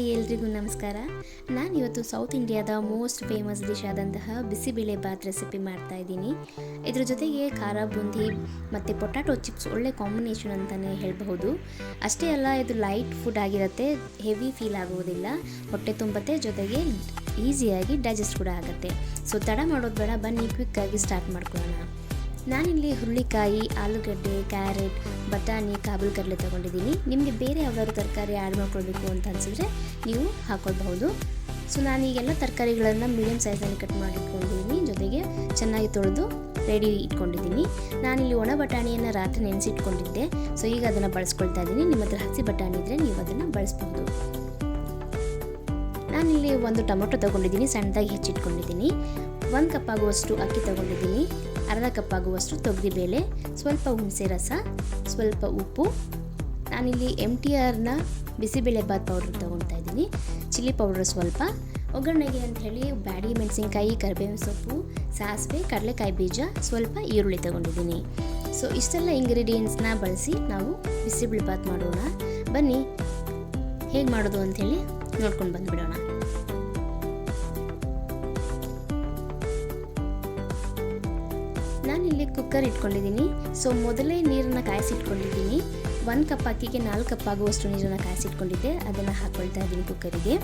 Hi ಎಲ್ರಿಗೂ ನಮಸ್ಕಾರ. ನಾನಿವತ್ತು ಸೌತ್ ಇಂಡಿಯಾದ ಮೋಸ್ಟ್ ಫೇಮಸ್ ಡಿಶ್ ಆದಂತಹ ಬಿಸಿಬೇಳೆ ಬಾತ್ ರೆಸಿಪಿ ಮಾಡ್ತಾ ಇದ್ದೀನಿ. ಇದ್ರ ಜೊತೆಗೆ ಖಾರ ಬೂಂದಿ ಮತ್ತು ಪೊಟ್ಯಾಟೊ ಚಿಪ್ಸ್ ಒಳ್ಳೆ ಕಾಂಬಿನೇಷನ್ ಅಂತಲೇ ಹೇಳಬಹುದು. ಅಷ್ಟೇ ಅಲ್ಲ, ಇದು ಲೈಟ್ ಫುಡ್ ಆಗಿರುತ್ತೆ, ಹೆವಿ ಫೀಲ್ ಆಗುವುದಿಲ್ಲ, ಹೊಟ್ಟೆ ತುಂಬತ್ತೆ, ಜೊತೆಗೆ ಈಸಿಯಾಗಿ ಡೈಜೆಸ್ಟ್ ಕೂಡ ಆಗುತ್ತೆ. ಸೊ ತಡ ಮಾಡೋದು ಬೇಡ, ಬನ್ನಿ ಕ್ವಿಕ್ಕಾಗಿ ಸ್ಟಾರ್ಟ್ ಮಾಡ್ಕೊಳ್ಳೋಣ. ನಾನಿಲ್ಲಿ ಹುರುಳಿಕಾಯಿ, ಆಲೂಗಡ್ಡೆ, ಕ್ಯಾರೆಟ್, ಬಟಾಣಿ, ಕಾಬೂಲ್ ಕಡಲೆ ತೊಗೊಂಡಿದ್ದೀನಿ. ನಿಮಗೆ ಬೇರೆ ಯಾವ್ದಾದ್ರು ತರಕಾರಿ ಆ್ಯಡ್ ಮಾಡ್ಕೊಳ್ಬೇಕು ಅಂತ ಅನಿಸಿದ್ರೆ ನೀವು ಹಾಕ್ಕೊಳ್ಬಹುದು. ಸೊ ನಾನೀಗೆಲ್ಲ ತರಕಾರಿಗಳನ್ನು ಮೀಡಿಯಮ್ ಸೈಜಲ್ಲಿ ಕಟ್ ಮಾಡಿಟ್ಕೊಂಡಿದ್ದೀನಿ, ಜೊತೆಗೆ ಚೆನ್ನಾಗಿ ತೊಳೆದು ರೆಡಿ ಇಟ್ಕೊಂಡಿದ್ದೀನಿ. ನಾನಿಲ್ಲಿ ಒಣ ಬಟಾಣಿಯನ್ನು ರಾತ್ರಿ ನೆನೆಸಿಟ್ಕೊಂಡಿದ್ದೆ. ಸೊ ಈಗ ಅದನ್ನು ಬಳಸ್ಕೊಳ್ತಾ ಇದ್ದೀನಿ. ನಿಮ್ಮ ಹತ್ರ ಹಸಿ ಬಟಾಣಿ ಇದ್ದರೆ ನೀವು ಅದನ್ನು ಬಳಸ್ಬೋದು. ನಾನಿಲ್ಲಿ ಒಂದು ಟೊಮೊಟೊ ತೊಗೊಂಡಿದ್ದೀನಿ, ಸಣ್ಣದಾಗಿ ಹೆಚ್ಚಿಟ್ಕೊಂಡಿದ್ದೀನಿ. 1 ಕಪ್ ಆಗುವಷ್ಟು ಅಕ್ಕಿ ತೊಗೊಂಡಿದ್ದೀನಿ, ಅರ್ಧ ಕಪ್ ಆಗುವಷ್ಟು ತೊಗರಿಬೇಳೆ, ಸ್ವಲ್ಪ ಹುಣಸೆ ರಸ, ಸ್ವಲ್ಪ ಉಪ್ಪು. ನಾನಿಲ್ಲಿ MTRನ ಬಿಸಿಬೇಳೆ ಬಾತ್ ಪೌಡ್ರ್ ತೊಗೊಳ್ತಾ ಇದ್ದೀನಿ, ಚಿಲ್ಲಿ ಪೌಡ್ರ್ ಸ್ವಲ್ಪ, ಒಗ್ಗರಣೆಗೆ ಅಂತ ಹೇಳಿ ಬ್ಯಾಡಗಿ ಮೆಣಸಿನ್ಕಾಯಿ, ಕರಿಬೇವಿನ ಸೊಪ್ಪು, ಸಾಸಿವೆ, ಕಡಲೆಕಾಯಿ ಬೀಜ, ಸ್ವಲ್ಪ ಈರುಳ್ಳಿ ತೊಗೊಂಡಿದ್ದೀನಿ. ಸೊ ಇಷ್ಟೆಲ್ಲ ಇಂಗ್ರೀಡಿಯೆಂಟ್ಸ್ನ ಬಳಸಿ ನಾವು ಬಿಸಿಬೇಳೆ ಬಾತ್ ಮಾಡೋಣ. ಬನ್ನಿ ಹೇಗೆ ಮಾಡೋದು ಅಂಥೇಳಿ ನೋಡ್ಕೊಂಡು ಬಂದುಬಿಡೋಣ. ನಾನಿಲ್ಲಿ ಕುಕ್ಕರ್ ಇಟ್ಕೊಂಡಿದ್ದೀನಿ. ಸೊ ಮೊದಲೇ ನೀರನ್ನು ಕಾಯಿಸಿಟ್ಕೊಂಡಿದ್ದೀನಿ. 1 ಕಪ್ ಅಕ್ಕಿಗೆ 4 ಕಪ್ ಆಗುವಷ್ಟು ನೀರನ್ನು ಕಾಯಿಸಿಟ್ಕೊಂಡಿದ್ದೆ, ಅದನ್ನು ಹಾಕ್ಕೊಳ್ತಾ ಇದ್ದೀನಿ ಕುಕ್ಕರಿಗೆ.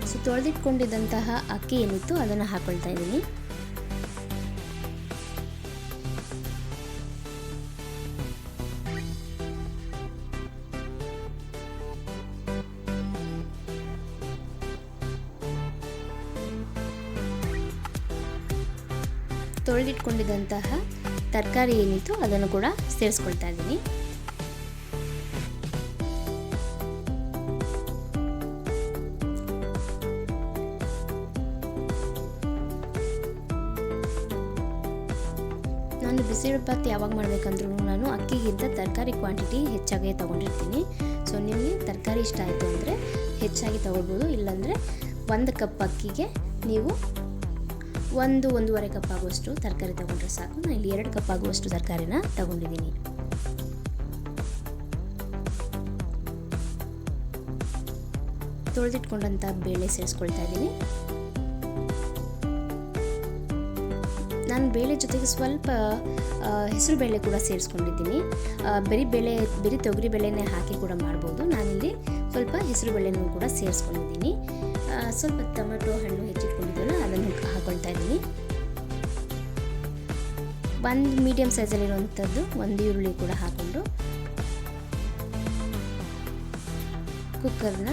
ಸೊ ತೊಳೆದಿಟ್ಕೊಂಡಿದ್ದಂತಹ ಅಕ್ಕಿ ಏನಿತ್ತು ಅದನ್ನು ಹಾಕ್ಕೊಳ್ತಾ ಇದ್ದೀನಿ. ತೊಳೆದಿಟ್ಕೊಂಡಿದ್ದಂತಹ ತರಕಾರಿ ಏನಿತ್ತು ಅದನ್ನು ಕೂಡ ಸೇರಿಸ್ಕೊಳ್ತಾ ಇದ್ದೀನಿ. ನಾನು ಬಿಸಿಬೇಳೆ ಬಾತ್ ಯಾವಾಗ ಮಾಡಬೇಕಂದ್ರೂ ನಾನು ಅಕ್ಕಿಗಿಂತ ತರಕಾರಿ ಕ್ವಾಂಟಿಟಿ ಹೆಚ್ಚಾಗಿ ತೊಗೊಂಡಿರ್ತೀನಿ. ಸೊ ನಿಮಗೆ ತರಕಾರಿ ಇಷ್ಟ ಆಯಿತು ಅಂದರೆ ಹೆಚ್ಚಾಗಿ ತೊಗೊಳ್ಬೋದು, ಇಲ್ಲಾಂದರೆ 1 ಕಪ್ ಅಕ್ಕಿಗೆ ನೀವು 1-1.5 ಕಪ್ ಆಗುವಷ್ಟು ತರಕಾರಿ ತೊಗೊಂಡ್ರೆ ಸಾಕು. ನಾನು ಇಲ್ಲಿ 2 ಕಪ್ ಆಗುವಷ್ಟು ತರಕಾರಿನ ತೊಗೊಂಡಿದ್ದೀನಿ. ತೊಳೆದಿಟ್ಕೊಂಡಂಥ ಬೇಳೆ ಸೇರಿಸ್ಕೊಳ್ತಾ ಇದ್ದೀನಿ. ನಾನು ಬೇಳೆ ಜೊತೆಗೆ ಸ್ವಲ್ಪ ಹೆಸರು ಬೇಳೆ ಕೂಡ ಸೇರಿಸ್ಕೊಂಡಿದ್ದೀನಿ. ಬರೀ ತೊಗರಿ ಬೇಳೆನೇ ಹಾಕಿ ಕೂಡ ಮಾಡ್ಬೋದು. ನಾನಿಲ್ಲಿ ಸ್ವಲ್ಪ ಹೆಸರು ಬೇಳೆನೂ ಕೂಡ ಸೇರಿಸ್ಕೊಂಡಿದ್ದೀನಿ. ಸ್ವಲ್ಪ ಟೊಮೆಟೊ ಹಣ್ಣು ಹೆಚ್ಚಿಟ್ಕೊಂಡಿದ್ದಲ್ಲ ಅದನ್ನು ಹಾಕ್ಕೊಳ್ತಾ ಇದ್ದೀನಿ. ಒಂದು ಮೀಡಿಯಮ್ ಸೈಜಲ್ಲಿರುವಂಥದ್ದು 1 ಈರುಳ್ಳಿ ಕೂಡ ಹಾಕ್ಕೊಂಡು ಕುಕ್ಕರ್ನ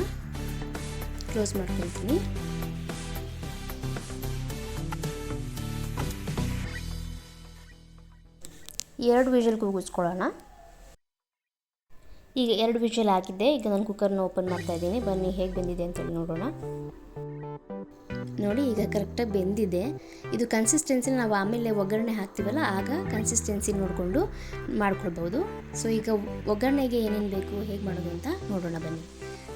ಕ್ಲೋಸ್ ಮಾಡ್ಕೊಳ್ತೀನಿ. ಎರಡು ವಿಷಲ್ ಕೂಗಿಸ್ಕೊಳ್ಳೋಣ. ಈಗ 2 ವಿಷಲ್ ಹಾಕಿದ್ದೆ. ಈಗ ನಾನು ಕುಕ್ಕರ್ನ ಓಪನ್ ಮಾಡ್ತಾ ಇದ್ದೀನಿ. ಬನ್ನಿ ಹೇಗೆ ಬೆಂದಿದೆ ಅಂತೇಳಿ ನೋಡೋಣ. ನೋಡಿ, ಈಗ ಕರೆಕ್ಟಾಗಿ ಬೆಂದಿದೆ. ಇದು ಕನ್ಸಿಸ್ಟೆನ್ಸಿ ನಾವು ಆಮೇಲೆ ಒಗ್ಗರಣೆ ಹಾಕ್ತೀವಲ್ಲ, ಆಗ ಕನ್ಸಿಸ್ಟೆನ್ಸಿ ನೋಡಿಕೊಂಡು ಮಾಡ್ಕೊಳ್ಬೋದು. ಸೊ ಈಗ ಒಗ್ಗರಣೆಗೆ ಏನೇನು ಬೇಕು, ಹೇಗೆ ಮಾಡೋದು ಅಂತ ನೋಡೋಣ ಬನ್ನಿ.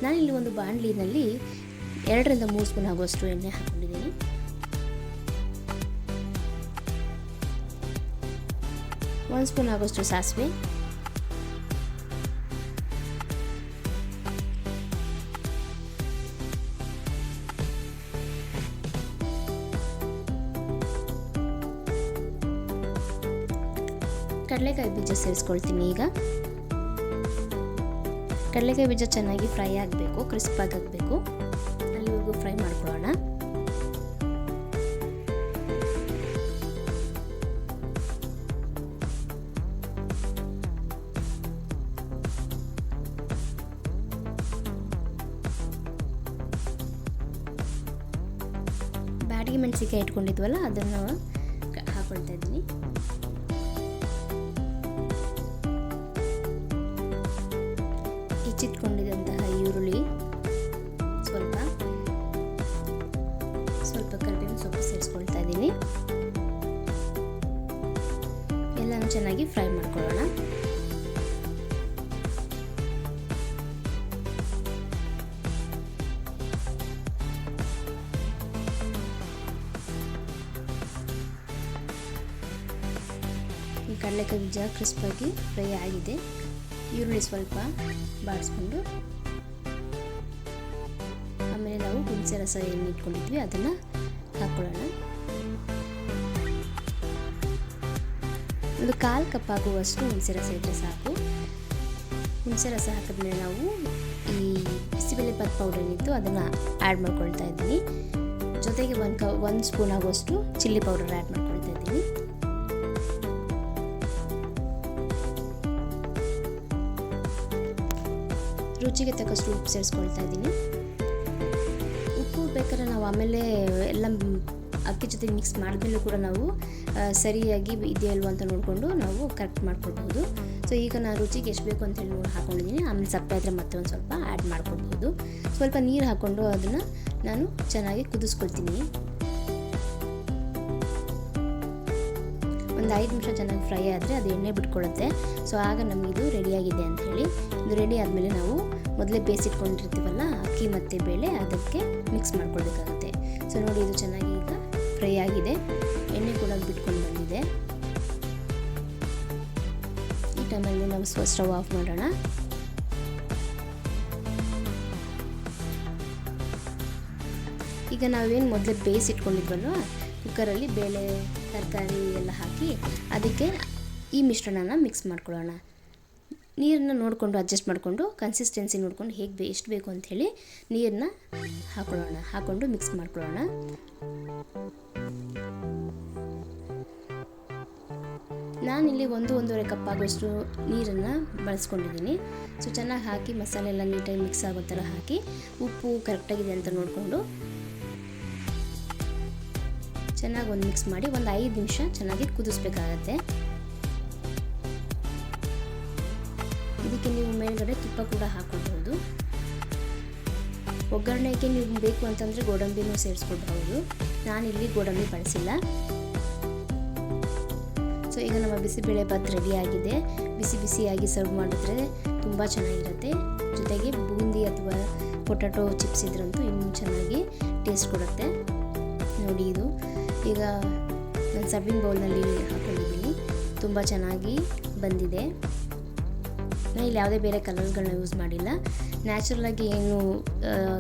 ನಾನಿಲ್ಲಿ ಒಂದು ಬಾಣಲಿನಲ್ಲಿ 2-3 ಸ್ಪೂನ್ ಆಗುವಷ್ಟು ಎಣ್ಣೆ ಹಾಕ್ಕೊಂಡಿದ್ದೀನಿ. ಒಂದು ಸ್ಪೂನ್ ಆಗುವಷ್ಟು ಸಾಸಿವೆ, ಕಡಲೆಕಾಯಿ ಬೀಜ ಸೇರಿಸ್ಕೊಳ್ತೀನಿ. ಈಗ ಕಡಲೆಕಾಯಿ ಬೀಜ ಚೆನ್ನಾಗಿ ಫ್ರೈ ಆಗಬೇಕು, ಕ್ರಿಸ್ಪಾಗಿ ಆಗಬೇಕು, ಅಲ್ಲಿವರೆಗೂ ಫ್ರೈ ಮಾಡ್ಕೊಳ್ಳೋಣ. ಬ್ಯಾಡಗಿ ಮೆಣಸಿನ್ಕಾಯಿ ಇಟ್ಕೊಂಡಿದ್ವಲ್ಲ ಅದನ್ನು ಹಾಕ್ಕೊಳ್ತಾ ಇದ್ದೀನಿ. ಹೆಚ್ಚಿಟ್ಕೊಂಡಿದ್ದಂತಹ ಈರುಳ್ಳಿ, ಸ್ವಲ್ಪ ಕರಿಬೇವಿನ ಸೊಪ್ಪು ಸೇರಿಸ್ಕೊಳ್ತಾ ಇದ್ದೀನಿ. ಎಲ್ಲನೂ ಚೆನ್ನಾಗಿ ಫ್ರೈ ಮಾಡ್ಕೊಳ್ಳೋಣ. ಕಡಲೆಕಾಯಿ ಬೀಜ ಕ್ರಿಸ್ಪಾಗಿ ಫ್ರೈ ಆಗಿದೆ. ಈರುಳ್ಳಿ ಸ್ವಲ್ಪ ಬಾಡಿಸ್ಕೊಂಡು ಆಮೇಲೆ ನಾವು ಹುಣಸೆ ರಸ ಏನು ಇಟ್ಕೊಂಡಿದ್ವಿ ಅದನ್ನು ಹಾಕ್ಕೊಳ್ಳೋಣ. ಒಂದು 1/4 ಕಪ್ ಆಗುವಷ್ಟು ಹುಣಸೆ ರಸ ಇದ್ದರೆ ಸಾಕು. ಹುಣಸೆ ರಸ ಹಾಕಿದ್ಮೇಲೆ ನಾವು ಈ ಬಿಸಿಬೇಳೆಬಾತ್ ಪೌಡರ್ ಏನಿತ್ತು ಅದನ್ನು ಆ್ಯಡ್ ಮಾಡ್ಕೊಳ್ತಾ ಇದ್ದೀನಿ. ಜೊತೆಗೆ 1 ಸ್ಪೂನ್ ಆಗುವಷ್ಟು ಚಿಲ್ಲಿ ಪೌಡರ್ ಆ್ಯಡ್ ಮಾಡ್ಕೊಳ್ತಾ ಇದ್ದೀನಿ. ರುಚಿಗೆ ತಕ್ಕಷ್ಟು ಉಪ್ಪು ಸೇರಿಸ್ಕೊಳ್ತಾ ಇದ್ದೀನಿ. ಉಪ್ಪು ಬೇಕಾದ್ರೆ ನಾವು ಆಮೇಲೆ ಎಲ್ಲ ಅಕ್ಕಿ ಜೊತೆ ಮಿಕ್ಸ್ ಮಾಡಿದ್ಮೇಲೆ ಕೂಡ ನಾವು ಸರಿಯಾಗಿ ಇದೆಯೋ ಇಲ್ವೋ ಅಂತ ನೋಡಿಕೊಂಡು ನಾವು ಕರೆಕ್ಟ್ ಮಾಡ್ಕೊಳ್ಬೋದು. ಸೊ ಈಗ ನಾನು ರುಚಿಗೆ ಎಷ್ಟು ಬೇಕು ಅಂತೇಳಿ ನೋಡಿ ಹಾಕ್ಕೊಂಡಿದ್ದೀನಿ. ಆಮೇಲೆ ಸಪ್ಪೆ ಆದರೆ ಮತ್ತೆ ಒಂದು ಸ್ವಲ್ಪ ಆ್ಯಡ್ ಮಾಡ್ಕೊಳ್ಬೋದು. ಸ್ವಲ್ಪ ನೀರು ಹಾಕ್ಕೊಂಡು ಅದನ್ನು ನಾನು ಚೆನ್ನಾಗಿ ಕುದಿಸ್ಕೊಳ್ತೀನಿ. ಒಂದು 5 ನಿಮಿಷ ಚೆನ್ನಾಗಿ ಫ್ರೈ ಆದರೆ ಅದು ಎಣ್ಣೆ ಬಿಟ್ಕೊಳ್ಳುತ್ತೆ. ಸೊ ಆಗ ನಮಗಿದು ರೆಡಿಯಾಗಿದೆ ಅಂಥೇಳಿ. ಇದು ರೆಡಿ ಆದಮೇಲೆ ನಾವು ಮೊದಲೇ ಬೇಯಿಸಿಟ್ಕೊಂಡಿರ್ತೀವಲ್ಲ ಅಕ್ಕಿ ಮತ್ತು ಬೇಳೆ ಅದಕ್ಕೆ ಮಿಕ್ಸ್ ಮಾಡ್ಕೊಳ್ಬೇಕಾಗುತ್ತೆ. ಸೊ ನೋಡಿ ಇದು ಚೆನ್ನಾಗಿ ಈಗ ಫ್ರೈ ಆಗಿದೆ, ಎಣ್ಣೆ ಕೂಡ ಬಿಟ್ಕೊಂಡು ಬಂದಿದೆ. ಈ ಟೈಮಲ್ಲಿ ನಾವು ಸ್ಟವ್ ಆಫ್ ಮಾಡೋಣ. ಈಗ ನಾವೇನು ಮೊದಲೇ ಬೇಯಿಸಿಟ್ಕೊಂಡಿದ್ವಲ್ವ ಕುಕ್ಕರಲ್ಲಿ ಬೇಳೆ ತರಕಾರಿ ಎಲ್ಲ ಹಾಕಿ ಅದಕ್ಕೆ ಈ ಮಿಶ್ರಣನ ಮಿಕ್ಸ್ ಮಾಡ್ಕೊಳ್ಳೋಣ. ನೀರನ್ನ ನೋಡಿಕೊಂಡು ಅಡ್ಜಸ್ಟ್ ಮಾಡಿಕೊಂಡು ಕನ್ಸಿಸ್ಟೆನ್ಸಿ ನೋಡಿಕೊಂಡು ಎಷ್ಟು ಬೇಕು ಅಂಥೇಳಿ ನೀರನ್ನ ಹಾಕ್ಕೊಂಡು ಮಿಕ್ಸ್ ಮಾಡ್ಕೊಳ್ಳೋಣ. ನಾನಿಲ್ಲಿ 1-1.5 ಕಪ್ ಆಗೋಷ್ಟು ನೀರನ್ನು ಬಳಸ್ಕೊಂಡಿದ್ದೀನಿ. ಸೊ ಚೆನ್ನಾಗಿ ಹಾಕಿ ಮಸಾಲೆ ಎಲ್ಲ ನೀಟಾಗಿ ಮಿಕ್ಸ್ ಆಗೋ ಥರ ಹಾಕಿ ಉಪ್ಪು ಕರೆಕ್ಟಾಗಿದೆ ಅಂತ ನೋಡಿಕೊಂಡು ಚೆನ್ನಾಗಿ ಒಂದು ಮಿಕ್ಸ್ ಮಾಡಿ ಒಂದು 5 ನಿಮಿಷ ಚೆನ್ನಾಗಿ ಕುದಿಸ್ಬೇಕಾಗತ್ತೆ. ಇದಕ್ಕೆ ನೀವು ಮೇಲ್ಗಡೆ ತುಪ್ಪ ಕೂಡ ಹಾಕ್ಕೊಳ್ಬಹುದು. ಒಗ್ಗರಣೆಗೆ ನೀವು ಬೇಕು ಅಂತಂದರೆ ಗೋಡಂಬಿನೂ ಸೇರಿಸ್ಕೊಳ್ಬಹುದು. ನಾನಿಲ್ಲಿ ಗೋಡಂಬಿ ಬಳಸಿಲ್ಲ. ಸೊ ಈಗ ನಮ್ಮ ಬಿಸಿಬೇಳೆಬಾತ್ ರೆಡಿ ಆಗಿದೆ. ಬಿಸಿಯಾಗಿ ಸರ್ವ್ ಮಾಡಿದ್ರೆ ತುಂಬ ಚೆನ್ನಾಗಿರುತ್ತೆ. ಜೊತೆಗೆ ಬೂಂದಿ ಅಥವಾ ಪೊಟ್ಯಾಟೊ ಚಿಪ್ಸ್ ಇದ್ರಂತೂ ಇನ್ನೂ ಚೆನ್ನಾಗಿ ಟೇಸ್ಟ್ ಕೊಡುತ್ತೆ. ನೋಡಿ ಇದು ಈಗ ನಾನು ಸರ್ವಿಂಗ್ ಬೌಲ್ನಲ್ಲಿ ಹಾಕ್ಕೊಂಡಿದ್ದೀನಿ. ತುಂಬ ಚೆನ್ನಾಗಿ ಬಂದಿದೆ. ನಾನು ಇಲ್ಲಿ ಯಾವುದೇ ಬೇರೆ ಕಲರ್ಗಳನ್ನ ಯೂಸ್ ಮಾಡಿಲ್ಲ. ನ್ಯಾಚುರಲಾಗಿ ಏನು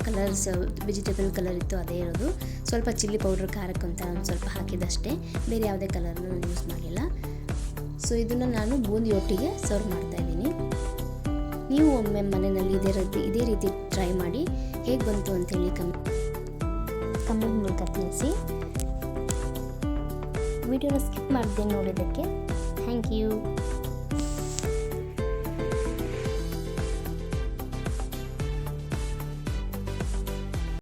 ಕಲರ್ಸ್ ವೆಜಿಟೇಬಲ್ ಕಲರ್ ಇತ್ತು ಅದೇ ಇರೋದು. ಸ್ವಲ್ಪ ಚಿಲ್ಲಿ ಪೌಡ್ರ್ ಖಾರಕ್ಕಂತ ಒಂದು ಸ್ವಲ್ಪ ಹಾಕಿದಷ್ಟೇ, ಬೇರೆ ಯಾವುದೇ ಕಲರ್ನ ನಾನು ಯೂಸ್ ಮಾಡಿಲ್ಲ. ಸೊ ಇದನ್ನು ನಾನು ಬೂಂದಿ ಒಟ್ಟಿಗೆ ಸರ್ವ್ ಮಾಡ್ತಾಯಿದ್ದೀನಿ. ನೀವು ಒಮ್ಮೆ ಮನೆಯಲ್ಲಿ ಇದೇ ರೀತಿ ಟ್ರೈ ಮಾಡಿ ಹೇಗೆ ಬಂತು ಅಂಥೇಳಿ ಕಮೆಂಟ್ ಮೂಲಕ ತಿಳಿಸಿ. ವಿಡಿಯೋನ ಸ್ಕಿಪ್ ಮಾಡದೆ ನೋಡೋದಕ್ಕೆ ಥ್ಯಾಂಕ್ ಯು.